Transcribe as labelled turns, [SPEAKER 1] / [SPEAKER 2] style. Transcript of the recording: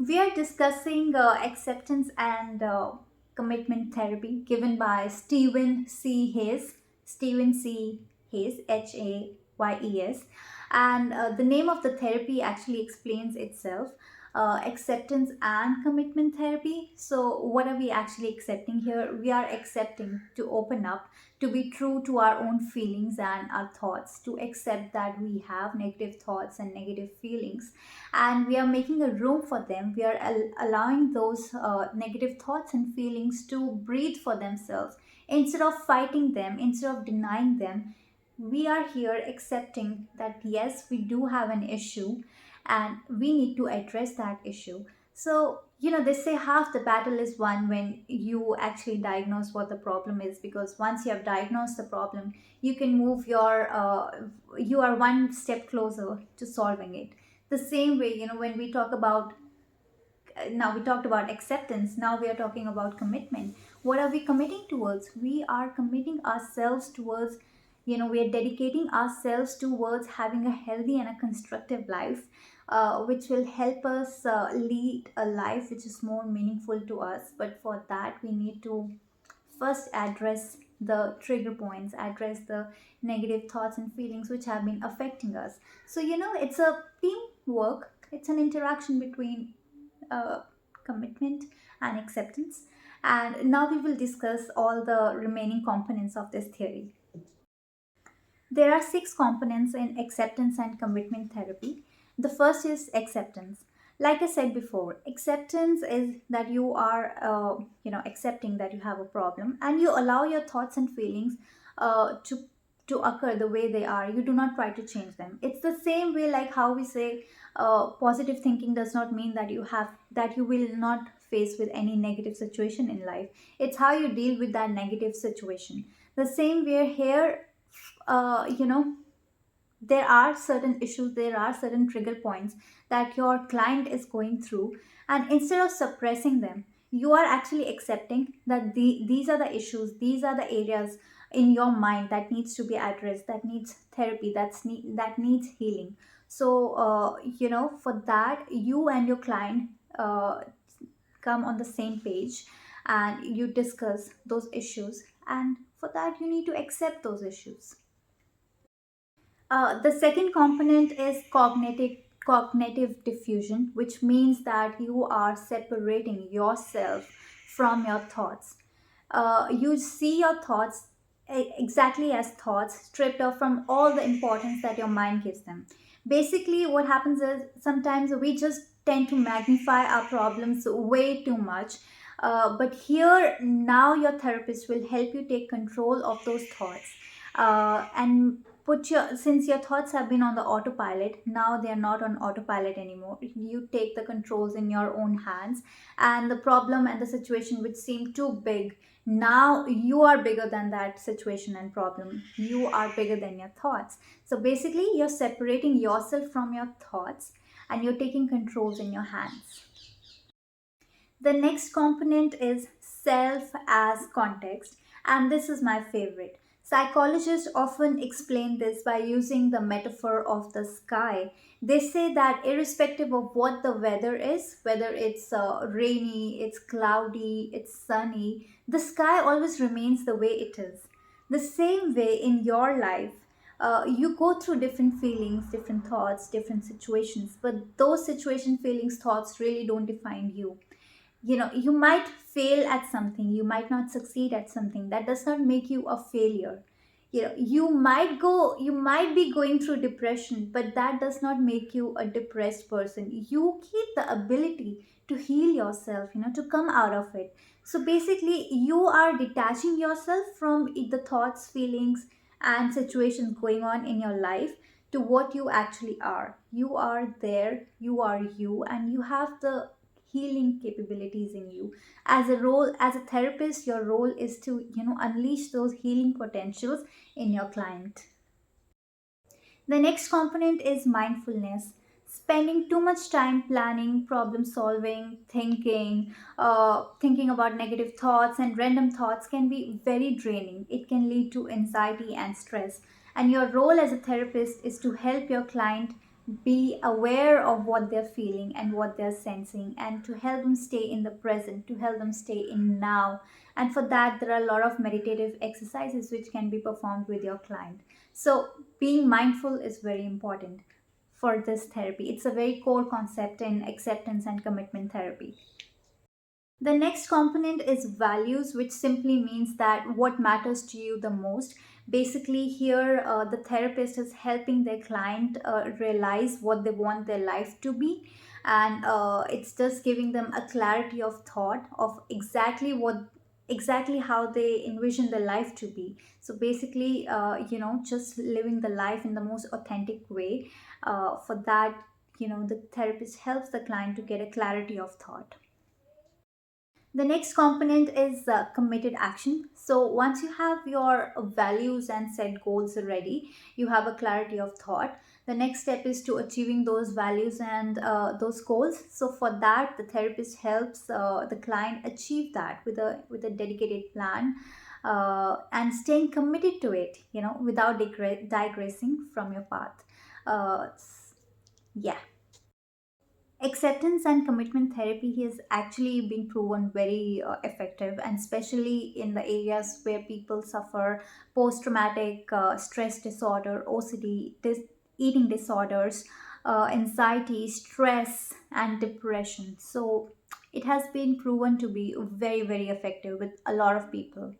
[SPEAKER 1] We are discussing acceptance and commitment therapy given by Stephen C. Hayes. Stephen C. Hayes, Hayes. And the name of the therapy actually explains itself, acceptance and commitment therapy. So, what are we actually accepting here? We are accepting to open up, to be true to our own feelings and our thoughts, to accept that we have negative thoughts and negative feelings, and we are making a room for them. We are allowing those negative thoughts and feelings to breathe for themselves. Instead of fighting them, instead of denying them, we are here accepting that yes, we do have an issue and we need to address that issue. So, they say half the battle is won when you actually diagnose what the problem is, because once you have diagnosed the problem, you can move you are one step closer to solving it. The same way, when we talk about, now we talked about acceptance, now we are talking about commitment. What are we committing towards? We are committing ourselves towards, we are dedicating ourselves towards having a healthy and a constructive life, which will help us lead a life which is more meaningful to us. But for that, we need to first address the trigger points, address the negative thoughts and feelings which have been affecting us. So, it's a teamwork, it's an interaction between uh, commitment and acceptance. And now we will discuss all the remaining components of this theory. There are six components in acceptance and commitment therapy. The first is acceptance. Like I said before, acceptance is that you are, accepting that you have a problem, and you allow your thoughts and feelings to occur the way they are. You do not try to change them. It's the same way like how we say positive thinking does not mean that you will not face with any negative situation in life. It's how you deal with that negative situation. The same way here, uh, you know there are certain issues, there are certain trigger points that your client is going through, and instead of suppressing them, you are actually accepting that these are the issues, these are the areas in your mind that needs to be addressed, that needs therapy, that needs healing. So for that, you and your client come on the same page, and you discuss those issues, and for that you need to accept those issues. The second component is cognitive diffusion, which means that you are separating yourself from your thoughts. You see your thoughts exactly as thoughts, stripped off from all the importance that your mind gives them. Basically, what happens is sometimes we just tend to magnify our problems way too much. But here, now your therapist will help you take control of those thoughts, and since your thoughts have been on the autopilot, now they are not on autopilot anymore. You take the controls in your own hands, and the problem and the situation which seemed too big, now you are bigger than that situation and problem. You are bigger than your thoughts. So basically, you're separating yourself from your thoughts, and you're taking controls in your hands. The next component is self as context, and this is my favorite. Psychologists often explain this by using the metaphor of the sky. They say that irrespective of what the weather is, whether it's rainy, it's cloudy, it's sunny, the sky always remains the way it is. The same way in your life, you go through different feelings, different thoughts, different situations, but those situation, feelings, thoughts really don't define you. You might fail at something, you might not succeed at something. That does not make you a failure. You might be going through depression, but that does not make you a depressed person. You keep the ability to heal yourself, to come out of it. So basically, you are detaching yourself from the thoughts, feelings, and situations going on in your life to what you actually are. You are there, you are you, and you have the healing capabilities in you. As a therapist, your role is to unleash those healing potentials in your client. The next component is mindfulness. Spending too much time planning, problem solving, thinking about negative thoughts and random thoughts can be very draining. It can lead to anxiety and stress. And your role as a therapist is to help your client be aware of what they're feeling and what they're sensing, and to help them stay in the present, to help them stay in now. And for that, there are a lot of meditative exercises which can be performed with your client. So being mindful is very important for this therapy. It's a very core concept in acceptance and commitment therapy. The next component is values, which simply means that what matters to you the most. Basically, here the therapist is helping their client realize what they want their life to be, and it's just giving them a clarity of thought of exactly how they envision the life to be. So basically, just living the life in the most authentic way. For that, the therapist helps the client to get a clarity of thought. The next component is committed action. So once you have your values and set goals ready, you have a clarity of thought. The next step is to achieving those values and those goals. So for that, the therapist helps the client achieve that with a dedicated plan, and staying committed to it. Without digressing from your path. Yeah. Acceptance and commitment therapy has actually been proven very effective, and especially in the areas where people suffer post traumatic stress disorder, OCD, eating disorders, anxiety, stress, and depression. So it has been proven to be very, very effective with a lot of people.